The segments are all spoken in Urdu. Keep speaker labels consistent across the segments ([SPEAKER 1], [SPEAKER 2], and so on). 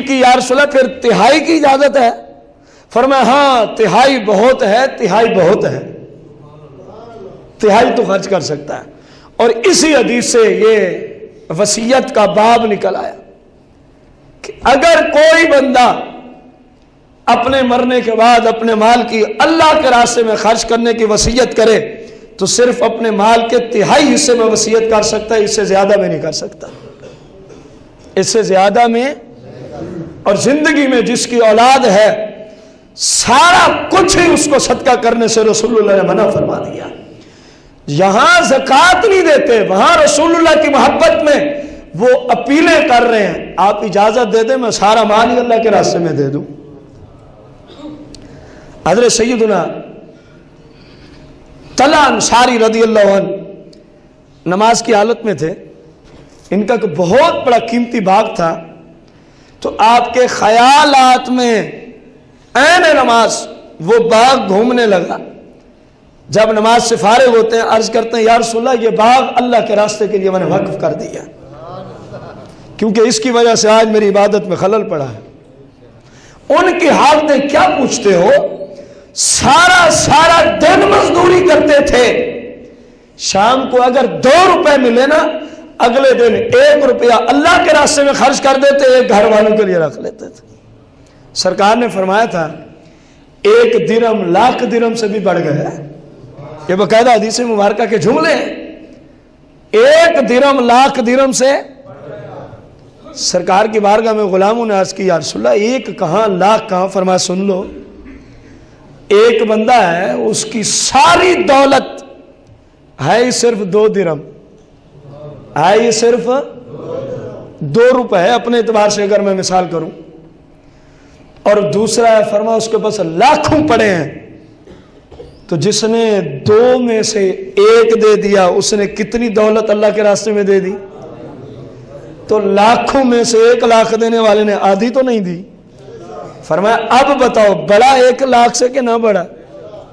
[SPEAKER 1] کی یا رسول اللہ پھر تہائی کی اجازت ہے؟ فرمایا ہاں تہائی بہت ہے، تہائی بہت ہے، تہائی تو خرچ کر سکتا ہے۔ اور اسی حدیث سے یہ وصیت کا باب نکل آیا کہ اگر کوئی بندہ اپنے مرنے کے بعد اپنے مال کی اللہ کے راستے میں خرچ کرنے کی وصیت کرے تو صرف اپنے مال کے تہائی حصے میں وصیت کر سکتا ہے، اس سے زیادہ میں نہیں کر سکتا، اس سے زیادہ میں۔ اور زندگی میں جس کی اولاد ہے سارا کچھ ہی اس کو صدقہ کرنے سے رسول اللہ نے منع فرما دیا۔ یہاں زکوٰۃ نہیں دیتے، وہاں رسول اللہ کی محبت میں وہ اپیلیں کر رہے ہیں، آپ اجازت دے دیں میں سارا مال ہی اللہ کے راستے میں دے دوں۔ حضرت سیدنا طلحہ انصاری رضی اللہ عنہ نماز کی حالت میں تھے، ان کا بہت بڑا قیمتی باغ تھا، تو آپ کے خیالات میں عین نماز وہ باغ گھومنے لگا۔ جب نماز سے فارغ ہوتے ہیں عرض کرتے ہیں یا رسول اللہ یہ باغ اللہ کے راستے کے لیے میں نے وقف کر دیا، کیونکہ اس کی وجہ سے آج میری عبادت میں خلل پڑا ہے۔ ان کی حالتیں کیا پوچھتے ہو، سارا دن مزدوری کرتے تھے، شام کو اگر 2 روپے ملے نا اگلے دن 1 روپیہ اللہ کے راستے میں خرچ کر دیتے، ایک گھر والوں کے لیے رکھ لیتے تھے۔ سرکار نے فرمایا تھا 1 درہم لاکھ درہم سے بھی بڑھ گیا ہے، یہ باقاعدہ حدیث مبارکہ کے جملے ہیں۔ 1 درہم لاکھ درہم سے، سرکار کی بارگاہ میں غلاموں نے عرض کی یا رسول اللہ 1 کہاں لاکھ کہاں؟ فرمایا سن لو، ایک بندہ ہے اس کی ساری دولت ہے ہی صرف 2 درہم، ہے یہ صرف 2 روپے ہے اپنے اعتبار سے اگر میں مثال کروں، اور دوسرا ہے فرمایا اس کے پاس لاکھوں پڑے ہیں، تو جس نے 2 میں سے 1 دے دیا اس نے کتنی دولت اللہ کے راستے میں دے دی؟ تو لاکھوں میں سے 1 لاکھ دینے والے نے آدھی تو نہیں دی۔ فرمایا اب بتاؤ بڑا 1 لاکھ سے کہ نہ بڑا؟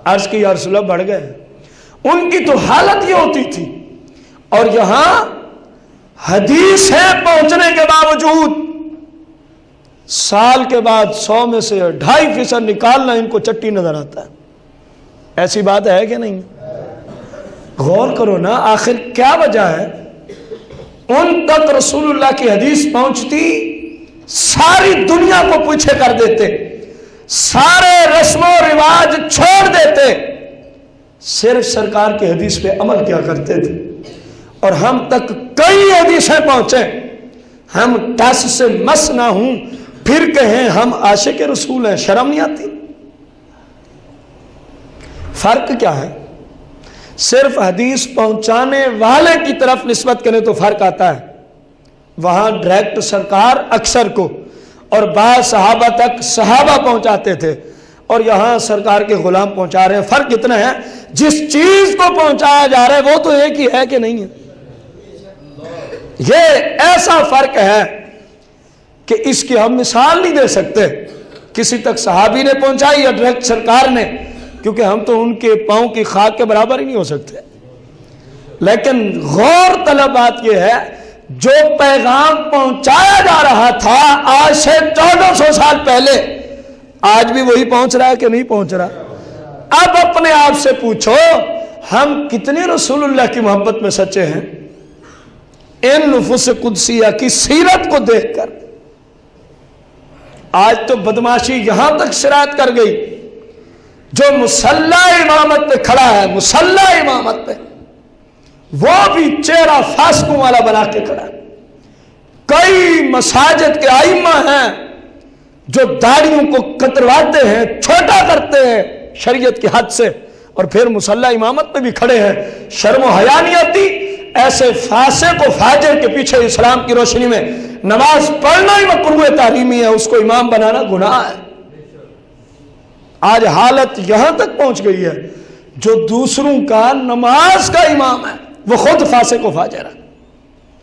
[SPEAKER 1] عرض کی یا رسول اللہ بڑھ گئے۔ ان کی تو حالت یہ ہوتی تھی، اور یہاں حدیث ہے پہنچنے کے باوجود سال کے بعد 100 میں سے 2.5% نکالنا ان کو چٹی نظر آتا ہے۔ ایسی بات ہے کہ نہیں؟ غور کرو نا، آخر کیا وجہ ہے؟ ان تک رسول اللہ کی حدیث پہنچتی، ساری دنیا کو پیچھے کر دیتے، سارے رسم و رواج چھوڑ دیتے، صرف سرکار کی حدیث پہ عمل کیا کرتے تھے۔ اور ہم تک کئی حدیثیں پہنچے، ہم ٹس سے مس نہ ہوں پھر کہیں ہم عاشق رسول ہیں، شرم نہیں آتی؟ فرق کیا ہے؟ صرف حدیث پہنچانے والے کی طرف نسبت کریں تو فرق آتا ہے، وہاں ڈائریکٹ سرکار اکثر کو اور بعض صحابہ تک صحابہ پہنچاتے تھے، اور یہاں سرکار کے غلام پہنچا رہے ہیں۔ فرق اتنا ہے جس چیز کو پہنچایا جا رہا ہے وہ تو ایک ہی ہے کہ نہیں ہے؟ یہ ایسا فرق ہے کہ اس کی ہم مثال نہیں دے سکتے، کسی تک صحابی نے پہنچائی یا ڈائریکٹ سرکار نے، کیونکہ ہم تو ان کے پاؤں کی خاک کے برابر ہی نہیں ہو سکتے۔ لیکن غور طلب بات یہ ہے جو پیغام پہنچایا جا رہا تھا آج سے 1400 سال پہلے، آج بھی وہی پہنچ رہا ہے کہ نہیں پہنچ رہا؟ اب اپنے آپ سے پوچھو ہم کتنے رسول اللہ کی محبت میں سچے ہیں؟ ان نفوس قدسیہ کی سیرت کو دیکھ کر آج تو بدماشی یہاں تک شرائط کر گئی، جو مصلی امامت پہ کھڑا ہے، مصلی امامت پہ، وہ بھی چہرہ فاسقوں والا بنا کے کھڑا ہے۔ کئی مساجد کے ائمہ ہیں جو داڑھیوں کو کترواتے ہیں، چھوٹا کرتے ہیں شریعت کی حد سے، اور پھر مصلی امامت پہ بھی کھڑے ہیں۔ شرم و حیا نہیں آتی؟ ایسے فاسق و فاجر کے پیچھے اسلام کی روشنی میں نماز پڑھنا ہی مکروہ تحریمی ہے، اس کو امام بنانا گناہ ہے۔ آج حالت یہاں تک پہنچ گئی ہے جو دوسروں کا نماز کا امام ہے وہ خود فاسق و فاجر ہے،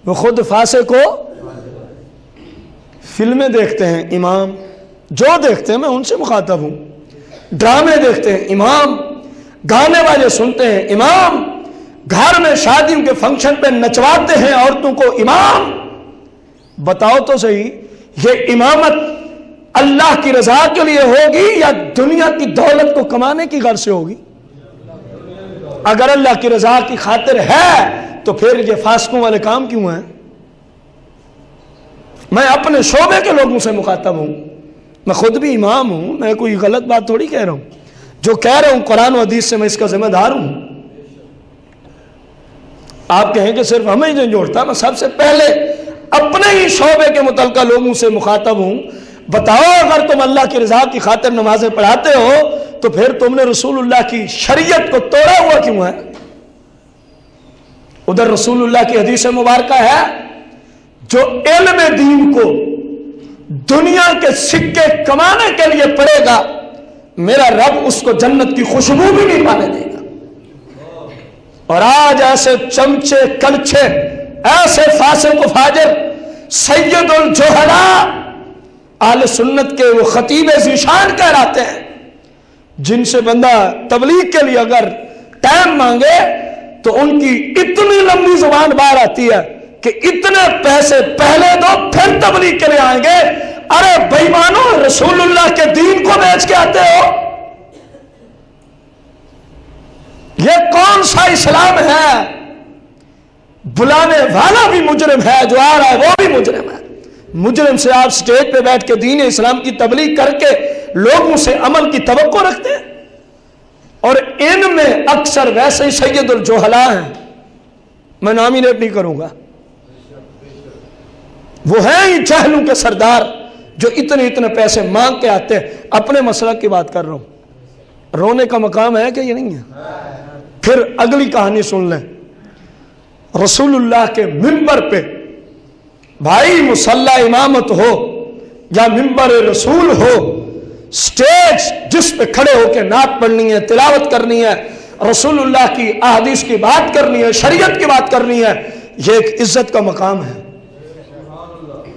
[SPEAKER 1] وہ خود فاسق و فلمیں دیکھتے ہیں امام، جو دیکھتے ہیں میں ان سے مخاطب ہوں، ڈرامے دیکھتے ہیں امام، گانے والے سنتے ہیں امام، گھر میں شادیوں کے فنکشن پہ نچواتے ہیں عورتوں کو امام۔ بتاؤ تو صحیح یہ امامت اللہ کی رضا کے لیے ہوگی یا دنیا کی دولت کو کمانے کی غرض سے ہوگی؟ اگر اللہ کی رضا کی خاطر ہے تو پھر یہ فاسقوں والے کام کیوں ہیں؟ میں اپنے شعبے کے لوگوں سے مخاطب ہوں، میں خود بھی امام ہوں، میں کوئی غلط بات تھوڑی کہہ رہا ہوں، جو کہہ رہا ہوں قرآن و حدیث سے میں اس کا ذمہ دار ہوں۔ آپ کہیں کہ صرف ہمیں ہی نہیں جوڑتا، میں سب سے پہلے اپنے ہی شعبے کے متعلقہ لوگوں سے مخاطب ہوں۔ بتاؤ اگر تم اللہ کی رضا کی خاطر نمازیں پڑھاتے ہو تو پھر تم نے رسول اللہ کی شریعت کو توڑا ہوا کیوں ہے؟ ادھر رسول اللہ کی حدیث مبارکہ ہے جو علم دین کو دنیا کے سکے کمانے کے لیے پڑے گا میرا رب اس کو جنت کی خوشبو بھی نہیں پانے دے گا۔ اور آج ایسے چمچے کلچے، ایسے فاسق و فاجر سید الجہلاء اہل سنت کے وہ خطیب ذیشان کہلاتے ہیں، جن سے بندہ تبلیغ کے لیے اگر ٹائم مانگے تو ان کی اتنی لمبی زبان باہر آتی ہے کہ اتنے پیسے پہلے دو پھر تبلیغ کے لیے آئیں گے۔ ارے بے ایمانو، رسول اللہ کے دین کو بیچ کے آتے ہو؟ یہ کون سا اسلام ہے؟ بلانے والا بھی مجرم ہے، جو آ رہا ہے وہ بھی مجرم ہے۔ مجرم سے آپ سٹیج پہ بیٹھ کے دین اسلام کی تبلیغ کر کے لوگوں سے عمل کی توقع رکھتے ہیں، اور ان میں اکثر ویسے ہی سید الجہلاء ہیں، میں نامینیٹ نہیں کروں گا، وہ ہیں ہی جہلوں کے سردار جو اتنے پیسے مانگ کے آتے ہیں۔ اپنے مسلک کی بات کر رہا ہوں، رونے کا مقام ہے کہ یہ نہیں ہے؟ پھر اگلی کہانی سن لیں۔ رسول اللہ کے منبر پہ بھائی مصلی امامت ہو یا منبر رسول ہو، سٹیج جس پہ کھڑے ہو کے نعت پڑھنی ہے، تلاوت کرنی ہے، رسول اللہ کی احادیث کی بات کرنی ہے، شریعت کی بات کرنی ہے، یہ ایک عزت کا مقام ہے۔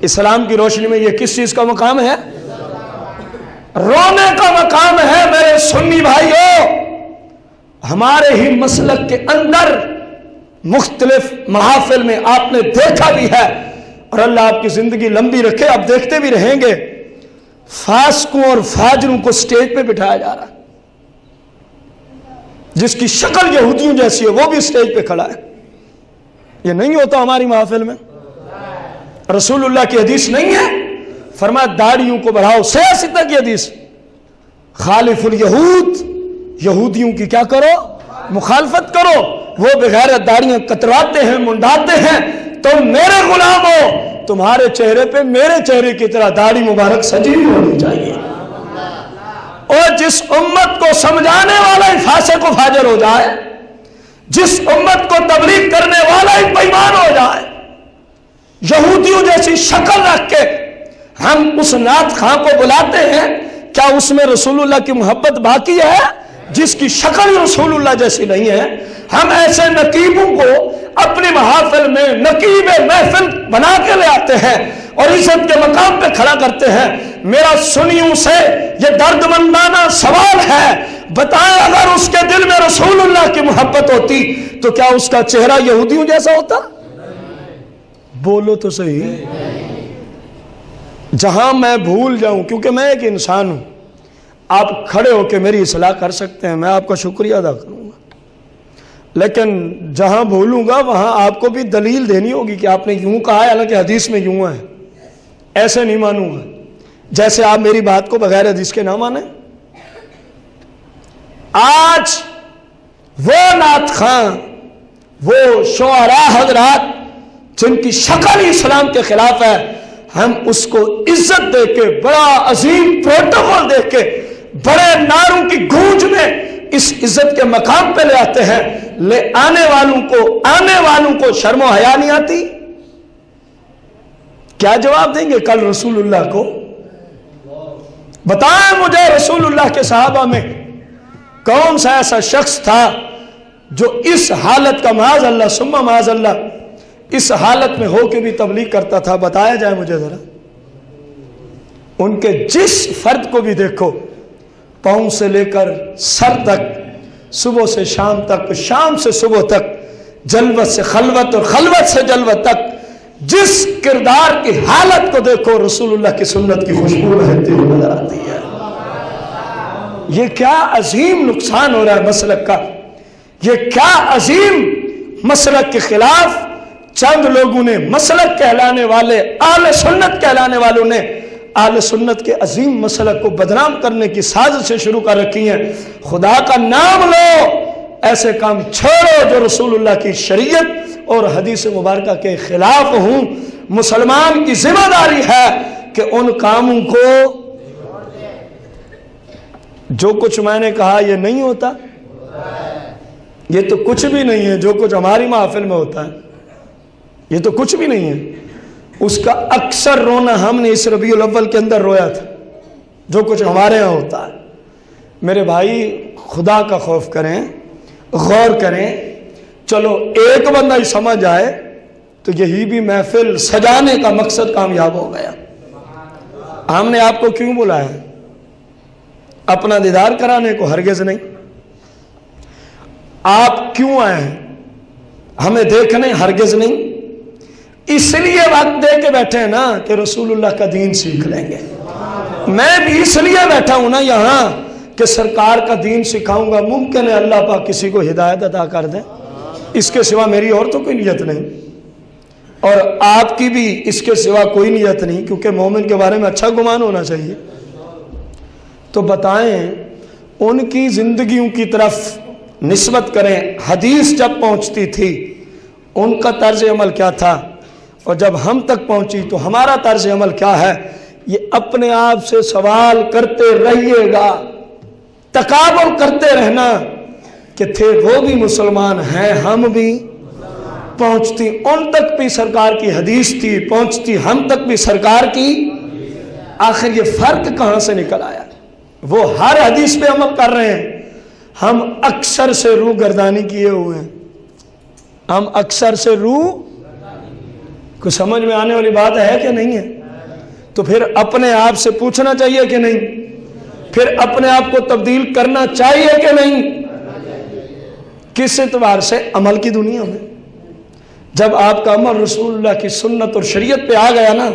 [SPEAKER 1] اسلام کی روشنی میں یہ کس چیز کا مقام ہے؟ رونے کا مقام ہے۔ میرے سنی بھائیوں، ہمارے ہی مسلک کے اندر مختلف محافل میں آپ نے دیکھا بھی ہے، اور اللہ آپ کی زندگی لمبی رکھے، آپ دیکھتے بھی رہیں گے، فاسقوں اور فاجروں کو سٹیج پہ بٹھایا جا رہا ہے۔ جس کی شکل یہودیوں جیسی ہے وہ بھی سٹیج پہ کھڑا ہے۔ یہ نہیں ہوتا ہماری محافل میں؟ رسول اللہ کی حدیث نہیں ہے؟ فرمایا داڑھیوں کو بڑھاؤ، سیاستہ کی حدیث، خالف الیہود، یہودیوں کی کیا کرو؟ مخالفت کرو۔ وہ بغیر داڑیاں کتراتے ہیں، منڈاتے ہیں، تم میرے غلام ہو، تمہارے چہرے پہ میرے چہرے کی طرح داڑھی مبارک سجی ہونی چاہیے۔ اور جس امت کو سمجھانے والا ہی فاسق و فاجر ہو جائے، جس امت کو تبلیغ کرنے والا ہی بے ایمان ہو جائے، یہودیوں جیسی شکل رکھ کے ہم اس نعت خواں کو بلاتے ہیں، کیا اس میں رسول اللہ کی محبت باقی ہے؟ جس کی شکل رسول اللہ جیسی نہیں ہے، ہم ایسے نقیبوں کو اپنی محافل میں نقیب محفل بنا کے لے آتے ہیں اور عزت کے مقام پہ کھڑا کرتے ہیں۔ میرا سنیوں سے یہ دردمندانہ سوال ہے، بتائیں اگر اس کے دل میں رسول اللہ کی محبت ہوتی تو کیا اس کا چہرہ یہودیوں جیسا ہوتا؟ بولو تو صحیح۔ جہاں میں بھول جاؤں، کیونکہ میں ایک انسان ہوں، آپ کھڑے ہو کے میری اصلاح کر سکتے ہیں، میں آپ کا شکریہ ادا کروں گا، لیکن جہاں بھولوں گا وہاں آپ کو بھی دلیل دینی ہوگی کہ آپ نے یوں کہا ہے، حالانکہ حدیث میں یوں ہے۔ ایسے نہیں مانوں گا جیسے آپ میری بات کو بغیر حدیث کے نہ مانیں۔ آج وہ نعت خواں، وہ شعراء حضرات جن کی شکل اسلام کے خلاف ہے، ہم اس کو عزت دے کے، بڑا عظیم پروٹوکول دے کے، بڑے نعروں کی گونج میں اس عزت کے مقام پہ لے آتے ہیں۔ لے آنے والوں کو شرم و حیا نہیں آتی؟ کیا جواب دیں گے کل رسول اللہ کو؟ بتائیں مجھے رسول اللہ کے صحابہ میں کون سا ایسا شخص تھا جو اس حالت کا، معاذ اللہ ثم معاذ اللہ، اس حالت میں ہو کے بھی تبلیغ کرتا تھا؟ بتایا جائے مجھے ذرا۔ ان کے جس فرد کو بھی دیکھو، پاؤں سے لے کر سر تک، صبح سے شام تک، شام سے صبح تک، جلوت سے خلوت اور خلوت سے جلوت تک، جس کردار کی حالت کو دیکھو رسول اللہ کی سنت کی خوشبو بہتی ہوئی نظر آتی ہے۔ یہ کیا عظیم نقصان ہو رہا ہے مسلک کا، یہ کیا عظیم مسلک کے خلاف چند لوگوں نے، مسلک کہلانے والے، اہل سنت کہلانے والوں نے اہل سنت کے عظیم مسلک کو بدنام کرنے کی سازشیں شروع کر رکھی ہیں۔ خدا کا نام لو، ایسے کام چھوڑو جو رسول اللہ کی شریعت اور حدیث مبارکہ کے خلاف ہوں۔ مسلمان کی ذمہ داری ہے کہ ان کاموں کو، جو کچھ میں نے کہا یہ نہیں ہوتا، یہ تو کچھ بھی نہیں ہے جو کچھ ہماری محفل میں ہوتا ہے، یہ تو کچھ بھی نہیں ہے۔ اس کا اکثر رونا ہم نے اس ربیع الاول کے اندر رویا تھا، جو کچھ ہمارے ہاں ہوتا ہے۔ میرے بھائی خدا کا خوف کریں، غور کریں، چلو ایک بندہ ہی سمجھ آئے تو یہی بھی محفل سجانے کا مقصد کامیاب ہو گیا۔ ہم نے آپ کو کیوں بلایا؟ اپنا دیدار کرانے کو؟ ہرگز نہیں۔ آپ کیوں آئے ہیں؟ ہمیں دیکھنے؟ ہرگز نہیں۔ اس لیے وقت دے کے بیٹھے ہیں نا کہ رسول اللہ کا دین سیکھ لیں گے۔ میں بھی اس لیے بیٹھا ہوں نا یہاں کہ سرکار کا دین سکھاؤں گا۔ ممکن ہے اللہ پاک کسی کو ہدایت عطا کر دیں، اس کے سوا میری اور تو کوئی نیت نہیں، اور آپ کی بھی اس کے سوا کوئی نیت نہیں، کیونکہ مومن کے بارے میں اچھا گمان ہونا چاہیے۔ تو بتائیں ان کی زندگیوں کی طرف نسبت کریں۔ حدیث جب پہنچتی تھی ان کا طرز عمل کیا تھا، اور جب ہم تک پہنچی تو ہمارا طرز عمل کیا ہے؟ یہ اپنے آپ سے سوال کرتے رہیے گا، تقابل کرتے رہنا کہ تھے وہ بھی مسلمان ہیں، ہم بھی۔ پہنچتی ان تک بھی سرکار کی حدیث تھی، پہنچتی ہم تک بھی سرکار کی۔ آخر یہ فرق کہاں سے نکل آیا؟ وہ ہر حدیث پہ عمل کر رہے ہیں، ہم اکثر سے روح گردانی کیے ہوئے ہیں۔ ہم اکثر سے روح، کچھ سمجھ میں آنے والی بات ہے کہ نہیں ہے؟ تو پھر اپنے آپ سے پوچھنا چاہیے کہ نہیں؟ پھر اپنے آپ کو تبدیل کرنا چاہیے کہ نہیں؟ کس اعتبار سے؟ عمل کی دنیا میں جب آپ کا عمل رسول اللہ کی سنت اور شریعت پہ آ گیا نا،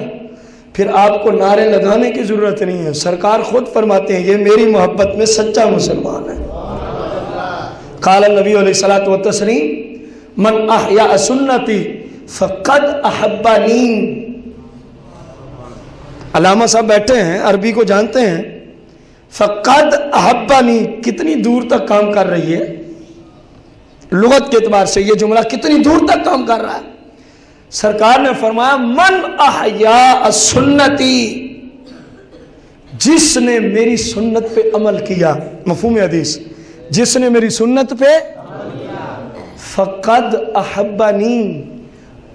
[SPEAKER 1] پھر آپ کو نعرے لگانے کی ضرورت نہیں ہے۔ سرکار خود فرماتے ہیں یہ میری محبت میں سچا مسلمان ہے۔ قال النبی علیہ الصلوۃ والتسلیم من احیاء سنتی فقد احبنی۔ علامہ صاحب بیٹھے ہیں، عربی کو جانتے ہیں۔ فقد احبنی کتنی دور تک کام کر رہی ہے لغت کے اعتبار سے، یہ جملہ کتنی دور تک کام کر رہا ہے؟ سرکار نے فرمایا من احیاء سنتی، جس نے میری سنت پہ عمل کیا، مفہوم حدیث، جس نے میری سنت پہ فقد احبنی،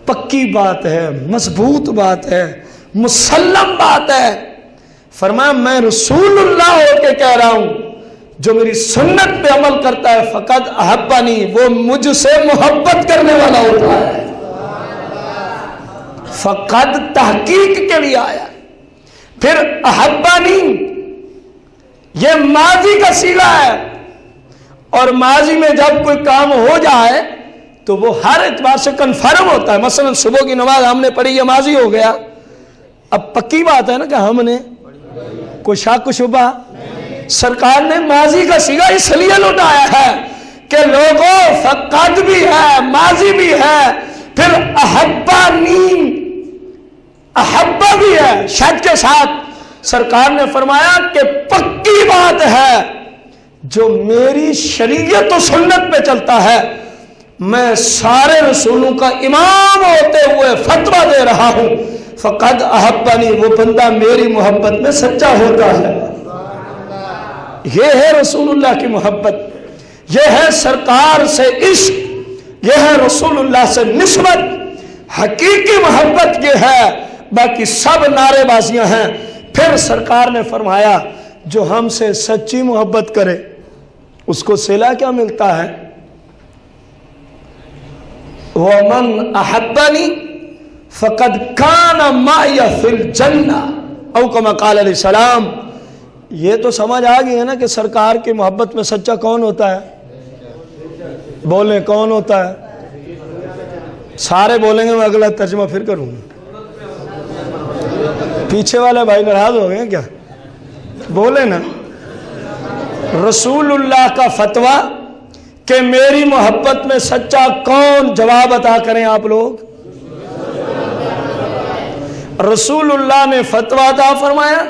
[SPEAKER 1] پکی بات ہے، مضبوط بات ہے، مسلم بات ہے۔ فرمایا میں رسول اللہ ہو کے کہہ رہا ہوں، جو میری سنت پہ عمل کرتا ہے فقد احبنی، وہ مجھ سے محبت کرنے والا ہوتا ہے۔ فقد تحقیق کے لیے آیا، پھر احبنی یہ ماضی کا صیغہ ہے، اور ماضی میں جب کوئی کام ہو جائے تو وہ ہر اعتبار سے کنفرم ہوتا ہے۔ مثلا صبح کی نماز ہم نے پڑھی، یہ ماضی ہو گیا، اب پکی بات ہے نا کہ ہم نے کوئی شک و شبہ۔ سرکار نے ماضی کا صیغہ اس لیے لٹایا ہے کہ لوگوں فقد بھی ہے، ماضی بھی ہے، پھر احبانی، احبہ بھی ہے شد کے ساتھ۔ سرکار نے فرمایا کہ پکی بات ہے، جو میری شریعت و سنت پہ چلتا ہے، میں سارے رسولوں کا امام ہوتے ہوئے فتویٰ دے رہا ہوں، فقد احبنی، وہ بندہ میری محبت میں سچا ہوتا ہے۔ یہ ہے رسول اللہ کی محبت، یہ ہے سرکار سے عشق، یہ ہے رسول اللہ سے نسبت۔ حقیقی محبت یہ ہے، باقی سب نعرے بازیاں ہیں۔ پھر سرکار نے فرمایا جو ہم سے سچی محبت کرے اس کو صلہ کیا ملتا ہے؟ وَمَنْ أَحَبَّنِي فَقَدْ كَانَ مَعِيَ فِي الْجَنَّةِ او کما قال علیہ السلام۔ یہ تو سمجھ آ گئی ہے نا کہ سرکار کی محبت میں سچا کون ہوتا ہے؟ بولیں کون ہوتا ہے؟ سارے بولیں گے، میں اگلا ترجمہ پھر کروں گا۔ پیچھے والے بھائی ناراض ہو گئے کیا؟ بولے نا۔ رسول اللہ کا فتویٰ کہ میری محبت میں سچا کون، جواب عطا کریں آپ لوگ۔ رسول اللہ نے فتویٰ عطا فرمایا،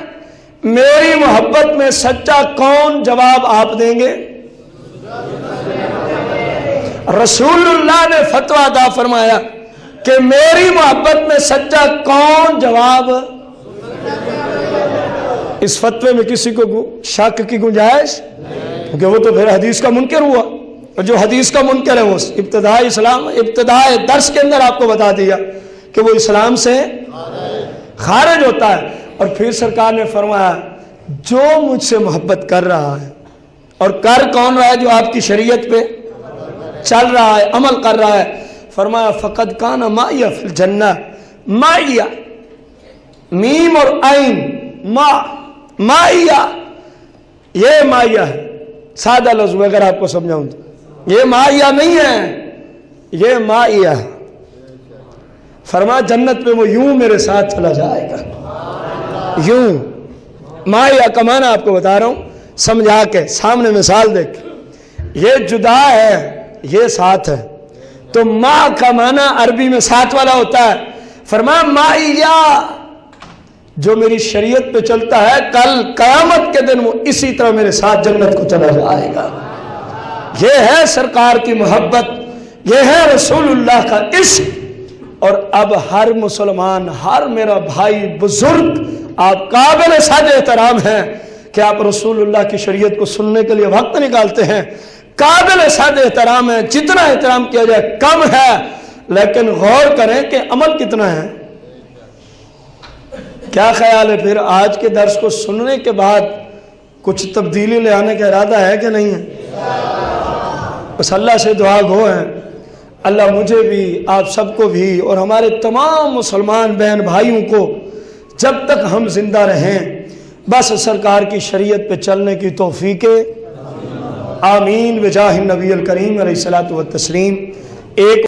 [SPEAKER 1] میری محبت میں سچا کون، جواب آپ دیں گے۔ رسول اللہ نے فتویٰ عطا فرمایا کہ میری محبت میں سچا کون، جواب۔ اس فتوے میں کسی کو شک کی گنجائش، کیونکہ وہ تو پھر حدیث کا منکر ہوا، اور جو حدیث کا منکر ہے وہ ابتدائی اسلام، ابتدائی درس کے اندر آپ کو بتا دیا کہ وہ اسلام سے خارج ہوتا ہے۔ اور پھر سرکار نے فرمایا جو مجھ سے محبت کر رہا ہے، اور کر کون رہا ہے؟ جو آپ کی شریعت پہ چل رہا ہے، عمل کر رہا ہے۔ فرمایا فقد کان معی فی الجنہ، معی، میم اور عین، معیہ، یہ معیہ ہے، سادہ لفظ میں اگر آپ کو سمجھاؤں تو یہ معیہ نہیں ہے، یہ معیہ ہے۔ فرمایا جنت میں وہ یوں میرے ساتھ چلا جائے گا، یوں۔ معیہ کا معنی آپ کو بتا رہا ہوں سمجھا کے، سامنے مثال دیکھ کے۔ یہ جدا ہے، یہ ساتھ ہے، تو ماں کا معنی عربی میں ساتھ والا ہوتا ہے۔ فرمایا معیہ، جو میری شریعت پہ چلتا ہے کل قیامت کے دن وہ اسی طرح میرے ساتھ جنت کو چلا جائے گا۔ یہ ہے سرکار کی محبت، یہ ہے رسول اللہ کا عشق۔ اور اب ہر مسلمان، ہر میرا بھائی بزرگ، آپ قابل صد احترام ہیں کہ آپ رسول اللہ کی شریعت کو سننے کے لیے وقت نکالتے ہیں، قابل صد احترام ہے، جتنا احترام کیا جائے کم ہے، لیکن غور کریں کہ عمل کتنا ہے۔ کیا خیال ہے پھر آج کے درس کو سننے کے بعد کچھ تبدیلی لے آنے کا ارادہ ہے کہ نہیں ہے؟ بس اللہ سے دعا گو ہے، اللہ مجھے بھی، آپ سب کو بھی، اور ہمارے تمام مسلمان بہن بھائیوں کو جب تک ہم زندہ رہیں بس سرکار کی شریعت پہ چلنے کی توفیق آمین بجاہ النبی الکریم علیہ الصلوۃ والتسلیم۔ ایک